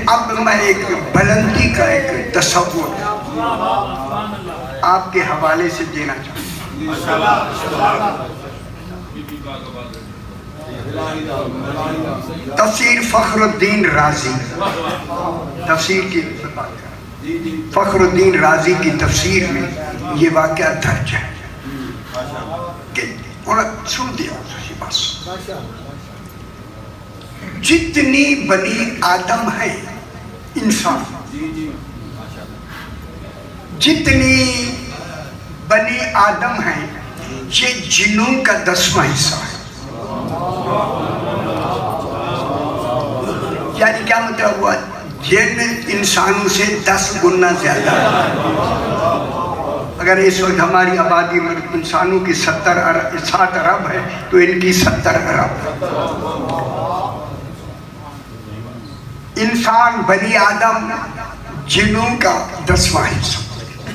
अब मैं एक बुलंदी का एक तस्वुर आपके हवाले से देना चाहूँगा। तफसीर फखरुद्दीन राजी, तफसीर की बात करें, फखरुद्दीन राजी की तफसीर में ये वाक़या दर्ज है कि सुन दिया बस। जितनी बनी आदम है इंसान, जितनी बनी आदम है ये जिन्नों का 10वां हिस्सा है। यानी क्या मतलब हुआ, जिन इंसानों से 10 गुना ज्यादा। अगर इस वक्त हमारी आबादी में इंसानों की 60 अरब है तो इनकी 70 अरब। इंसान बनी आदम जिन्नों का 10वां हिस्सा।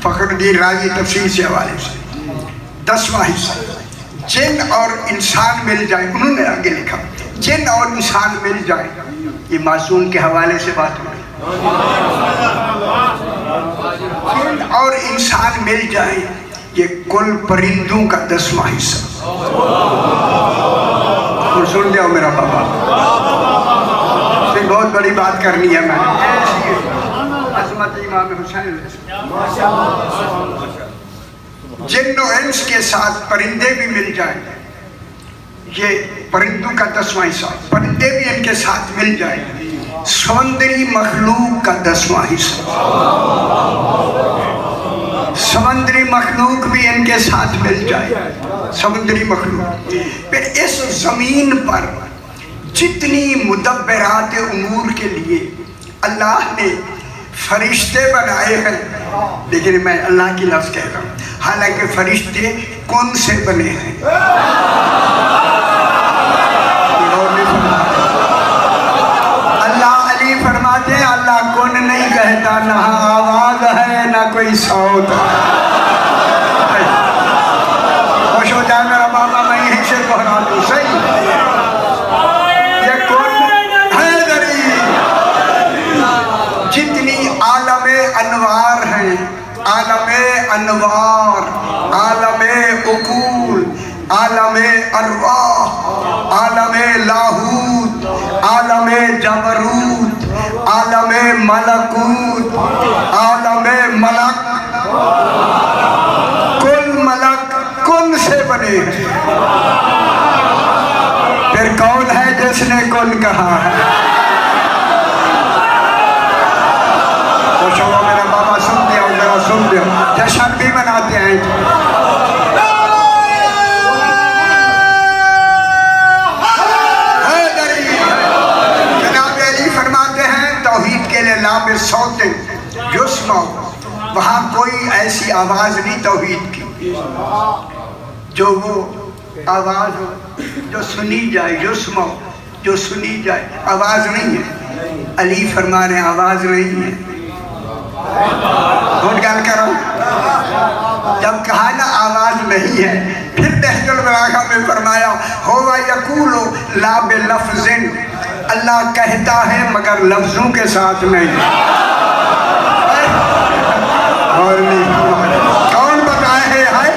फखरुद्दीन राजी तफसीर से हवाले से 10वां हिस्सा। जिन और इंसान मिल जाए, उन्होंने आगे लिखा जिन और इंसान मिल जाए, ये मासूम के हवाले से बात हो रही। जिन और इंसान मिल जाए ये कुल परिंदों का 10वां हिस्सा। और सुन जाओ मेरा बाबा, बहुत बड़ी बात करनी है मैंने। अज़मत इमाम हुसैन जिन्नो इंस के साथ परिंदे भी मिल जाए, ये परिंदों का 10वां हिस्सा। परिंदे भी इनके साथ मिल जाए, समुद्री मखलूक का 10वां हिस्सा। समुद्री मखलूक भी इनके साथ मिल जाए, समुद्री मखलूक। फिर इस जमीन पर जितनी मुदब्बिरात उमूर के लिए अल्लाह ने फरिश्ते बनाए हैं, लेकिन मैं अल्लाह की लफ्ज़ कह रहा हूँ, हालांकि फरिश्ते कौन से बने हैं। अल्लाह अली फरमाते हैं, अल्लाह कौन नहीं कहता, ना आवाज है ना कोई सौत। खुश हो जाए मेरा बाबा, मैं यहीं से दोहरा दूँ। सही अनवार हैं, आलमे अनवार, आलमे उकूल, आलमे अरवाह, आलमे लाहूत, आलमे जबरूत, आलमे मलकूत, आलमे मलक। कुल मलक कुन से बने हैं। फिर कौन है जिसने कुन कहा है। मेरा बाबा सुन दिया, जरा सुन दिया, जश्न भी मनाते हैं। जनाब अली फरमाते हैं, तौहीद के लिए लाब सौते युस्मा, वहाँ कोई ऐसी आवाज़ नहीं तौहीद की जो वो आवाज़ हो जो सुनी जाए, युस्मा जो सुनी जाए, आवाज़ नहीं है। अली फरमा रहे आवाज़ नहीं है। गल करो, जब कहा ना आवाज नहीं है, फिर नहजुल बलागा में फरमाया होवा यकूलो ला बिलफ्ज़िन, अल्लाह कहता है मगर लफ्जों के साथ नहीं। और नहीं कौन बताए है,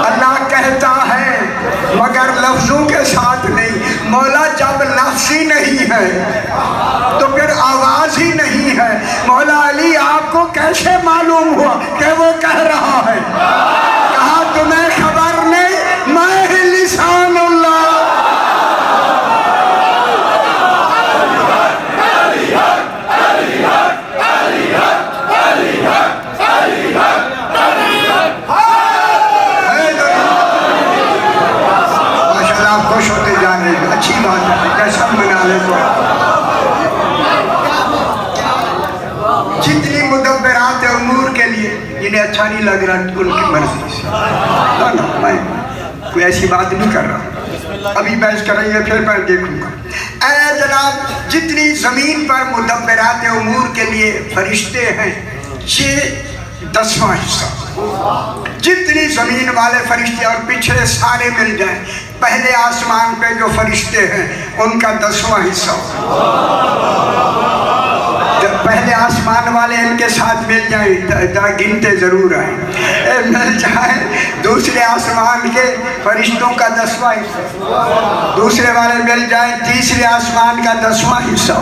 अल्लाह कहता है मगर लफ्जों के साथ नहीं। मौला जब लफ्ज़ ही नहीं है तो फिर आवाज ही नहीं है। मौला अली आपको कैसे मालूम हुआ कि वो कह रहा है। कहा तुम्हें खबर नहीं, मैं ही लिसानुल्लाह। माशाल्लाह खुश होते जाने, अच्छी बात है, जश्न मना ले। जितनी मुदब्बिरात उमूर के लिए जिन्हें अच्छा नहीं लग रहा उनकी मर्जी से, ना मैं कोई ऐसी बात नहीं कर रहा। अभी बहस करेंगे फिर मैं देखूंगा। ऐ जनाब, जितनी ज़मीन पर मुदब्बिरात उमूर के लिए फरिश्ते हैं, ये 10वां हिस्सा। जितनी ज़मीन वाले फरिश्ते और पिछले सारे मिल जाएं, पहले आसमान पे जो फरिश्ते हैं उनका 10वां हिस्सा। के साथ मिल जाए, गिनते जरूर आए, मिल जाए दूसरे आसमान के फरिश्तों का 10वां हिस्सा, दूसरे वाले मिल जाए तीसरे आसमान का 10वां हिस्सा,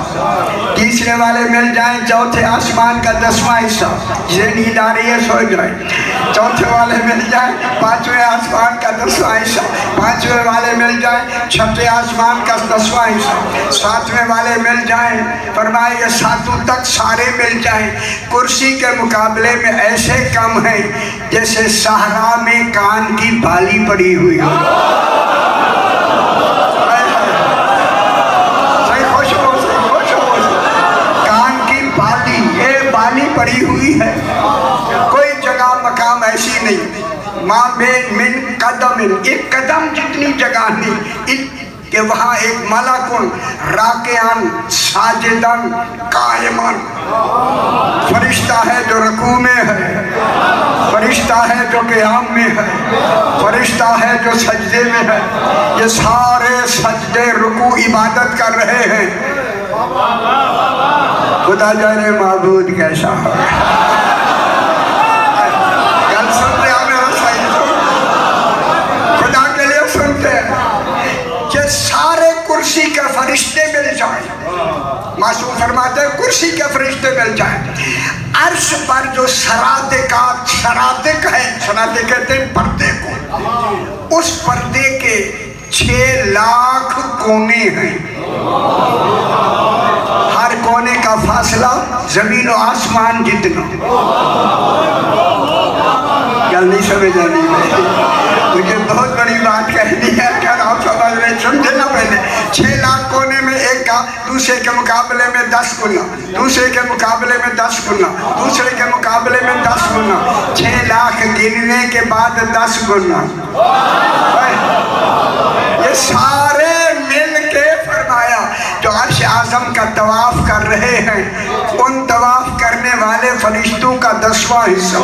तीसरे वाले मिल जाए चौथे आसमान का 10वां हिस्सा, जिसे नींद आ रही है सो जाए, चौथे वाले मिल जाए 5वें आसमान का 10वां हिस्सा, 5वें वाले मिल जाए 6ठे आसमान का 10वां हिस्सा, 7वें वाले मिल जाए, फरमाए ये 7 तक सारे मिल जाए, कुर्सी के मुकाबले में ऐसे कम है जैसे सहरा में कान की बाली पड़ी हुई हो। कान की बाली, ये बाली पड़ी हुई है, कोई जगह मकाम ऐसी नहीं। माँ बेन मिन कदम, एक कदम जितनी जगह नहीं कि वहाँ एक मलकुन राकियान साजिदन कायमन, फरिश्ता है जो रकू में है, फरिश्ता है जो क़याम में है, फरिश्ता है जो सजदे में है, ये सारे सजदे रुकू इबादत कर रहे हैं। खुदा जाने माबूद कैसा है। कल सुनते हमें सही, खुदा के लिए सुनते हैं कि सारे कुर्सी के फरिश्ते मिल जाए, मासूम फरमाते हैं कुर्सी के फरिश्ते मिल जाए, अर्श पर जो सरादिकात, सरादिक है, सरादिक कहते हैं पर्दे को, उस पर्दे के 6 लाख कोने हैं, हर कोने का फासला जमीन और आसमान जितना। गल नहीं समझ आ रही, मुझे बहुत बड़ी बात कहनी है, अगर आप समझ रहे समझे ना, पहले 6 लाख कोने में एक का दूसरे के मुकाबले में 10 गुना, दूसरे के मुकाबले में 10 गुना, दूसरे के मुकाबले में 10 गुना, 6 लाख गिनने के बाद 10 गुना, ये सारे मिल के फरमाया जो अर्श आज़म का तवाफ कर रहे हैं, उन तवाफ करने वाले फरिश्तों का 10वां हिस्सा,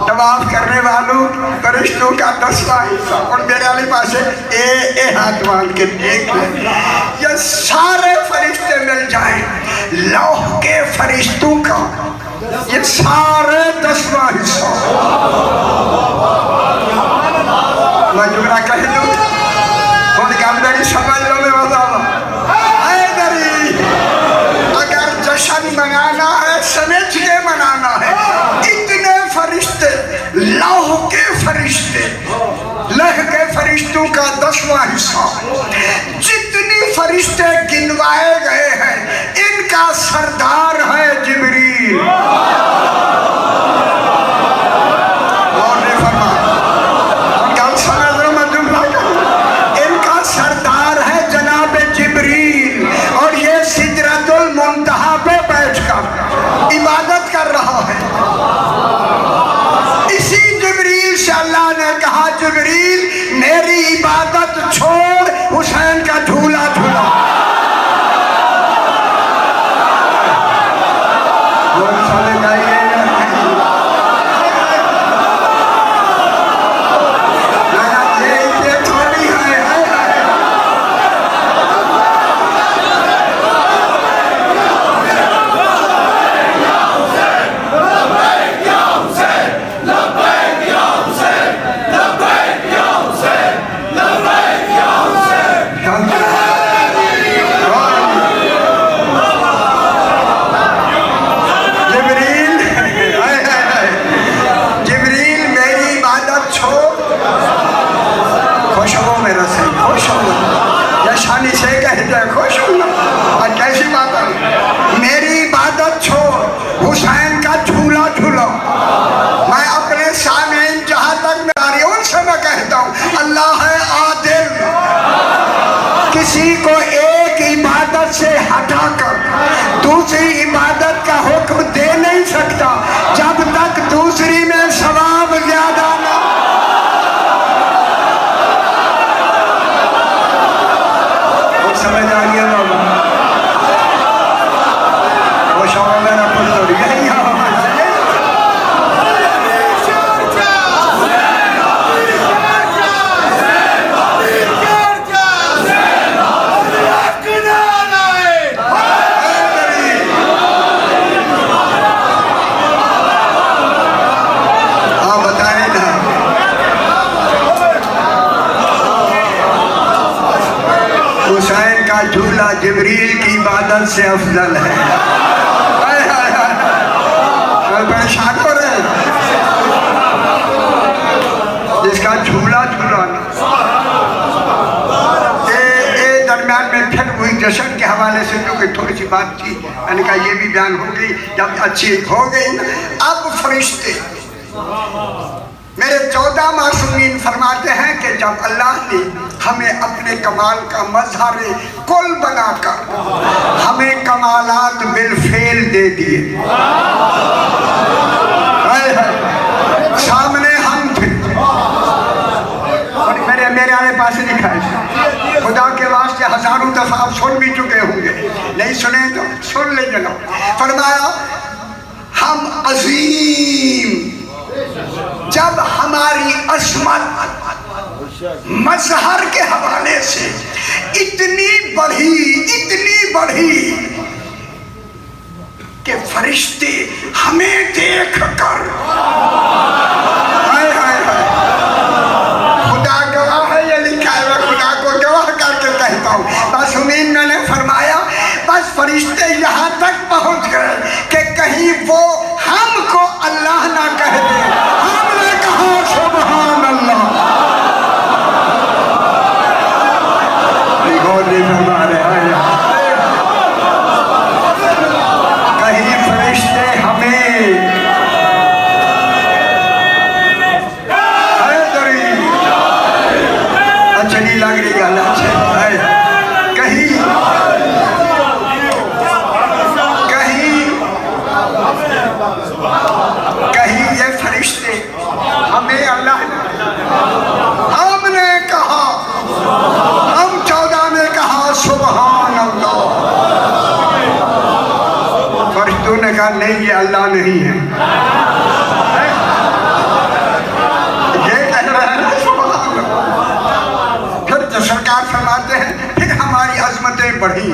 तवाफ करने वालों फरिश्तों का 10वां हिस्सा। और मेरे वाले पास ए हाथ मान के देख ले, ये सारे फरिश्ते मिल जाएं, लौह के फरिश्तों का ये सारे 10वां हिस्सा। मैं जुमला कह दूं, उन गामदारी समझ लो में अगर जश्न मनाना है समझ के मनाना है, इतने फरिश्ते, लौह के फरिश्ते, लौह के फरिश्तों का 10वां हिस्सा, जितनी फरिश्ते गिनवाए गए हैं, इनका सरदार है जिब्रील। और ने फरमाया, कल समझ लो मैं जुमला कहूं, इनका सरदार है जनाब जिब्रील, और ये सिदरतुल मुंतहा पे बैठकर इबादत कर रहा है। इसी जिब्रील से अल्लाह ने कहा, जिब्रील मेरी इबादत छोड़ हुसैन का झूला झूला। किसी को एक इबादत से हटाकर दूसरी इबादत का हुक्म दे नहीं सकता जब तक दूसरी में सवाब ज्यादा ना। समझ आ गया बाबा, वो शौक मेरा पुत्र यही जिब्रील की इबादत से अफजल है। परेशान हो रहे हैं, जिसका झूला झूलाना। दरम्यान में फिर वही जश्न के हवाले से जो कि थोड़ी सी बात थी, मैंने कहा ये भी बयान हो गई। जब अच्छी हो गई, अब फरिश्ते मेरे 14 मासूमीन फरमाते हैं कि जब अल्लाह ने हमें अपने कमाल का मजहर कुल बनाकर हमें कमालात बिलफेल दे दिए, सामने हम थे। और मेरे आने पास लिखा है, खुदा के वास्ते हजारों दफा आप सुन भी चुके होंगे, नहीं सुने तो सुन ले जनाब। फरमाया हम अजीम, जब हमारी अस्मत मजहर के हवाले से इतनी बढ़ी कि फरिश्ते हमें देख कर, खुदा गवाह है, ये लिखा है, मैं खुदा को गवाह करके कहता हूँ। बस उम्मीद मैंने फरमाया, बस फरिश्ते यहाँ तक पहुँच गए कि कहीं वो हमको अल्लाह ना कह दे। हमने कहा सुभान अल्लाह, कहीं फरिश्ते हमें अच्छा नहीं लग रही गल, कहीं ये फरिश्ते हमें अल्लाह, हमने कहा, हम 14 ने कहा सुभान अल्लाह। फरिश्तों ने कहा नहीं, ये अल्लाह नहीं है। ये कह रहे हैं सुभान अल्लाह। फिर तो सरकार फरमाते हैं, फिर हमारी अजमतें बढ़ी।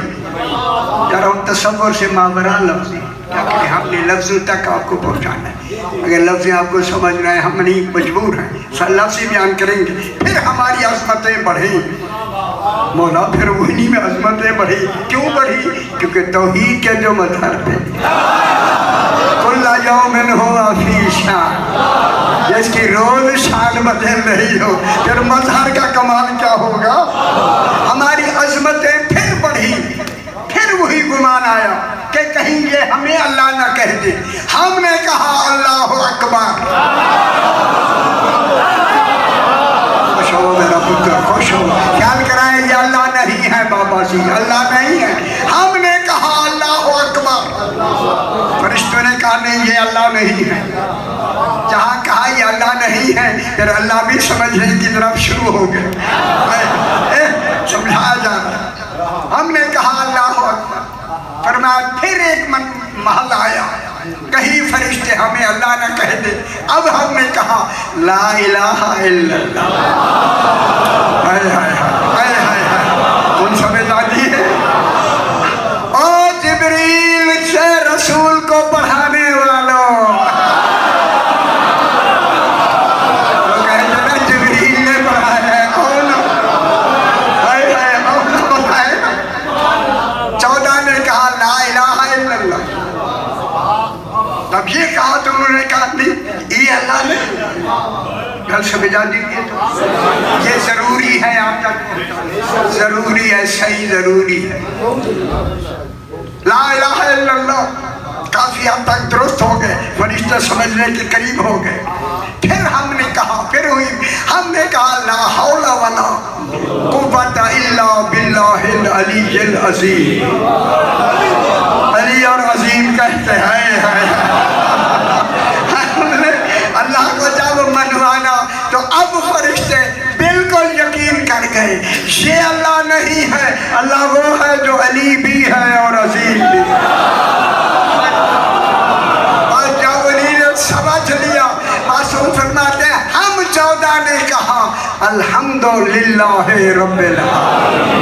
जरा उन तसव्वुर से मावरा लफ्ज़, क्योंकि हमने लफ्ज़ों तक आपको पहुँचाना है। अगर लफ्ज़ आपको समझ रहे हैं, हम नहीं मजबूर हैं, लफ्ज़ बयान करेंगे। फिर हमारी अज़मतें बढ़ी मौला, फिर वही में अज़मतें बढ़ी। क्यों बढ़ी? क्योंकि तौहीद के जो मजहर थे, कुल्ला यौमिन हुवा फी शान, जिसकी रोज शान बदल रही हो, फिर मजहर का कमाल क्या होगा। हमारी अज़मतें फिर बढ़ी, फिर वही गुमान आया कि कहीं ये हमें अल्लाह ना कह दे। हमने कहा अल्लाह अकबर। खुश हो मेरा पुत्र, खुश हो। ख्याल कराए ये अल्लाह नहीं है बाबा जी, अल्लाह नहीं है। हमने कहा अल्लाह अकबर। फरिश्तों ने कहा नहीं, ये अल्लाह नहीं है। जहाँ कहा ये अल्लाह नहीं है, फिर अल्लाह भी समझने की तरफ शुरू हो गए, समझाया जा रहा। हमने कहा अल्लाह अकबर। फरमाया फिर एक महल आया, कहीं फरिश्ते हमें अल्लाह न कह दे। अब हमने कहा ला इलाहा इल्लल्लाह। हाय हाय हाय हाय हाय, कौन समझदारी है। ओ जिब्रील से रसूल को पढ़ाने वालों, तो कहते ना जिब्रील ने पढ़ाया है, कौन? हाय हाय, कौन बताएगा। 14 ने कहा ला इलाहा इल्लल्लाह। तब ये कहा तो उन्होंने कहा नहीं, ये अल्लाह ने गल समझा दीजिए। तो ये जरूरी है, आप तक जरूरी है, सही जरूरी है। ला इलाहा इल्लल्लाह काफी हद तक दुरुस्त हो गए, फरिश्ते समझने के करीब हो गए। फिर हमने कहा, फिर हुई, हमने कहा ला हौला वला कुव्वता इल्ला बिल्लाहिल अलीय्यिल अज़ीम। अली और अजीम कहते हैं। हमने अल्लाह को जब मनवाना तो अब फरिश्ते बिल्कुल यकीन कर गए, ये अल्लाह नहीं है, अल्लाह वो है जो अली भी है और अजीम भी। और जब अली ने समझ लिया, मासूम फरमाते हैं हम 14 ने कहा अल्हम्दुलिल्लाह रब्बिल आलमीन।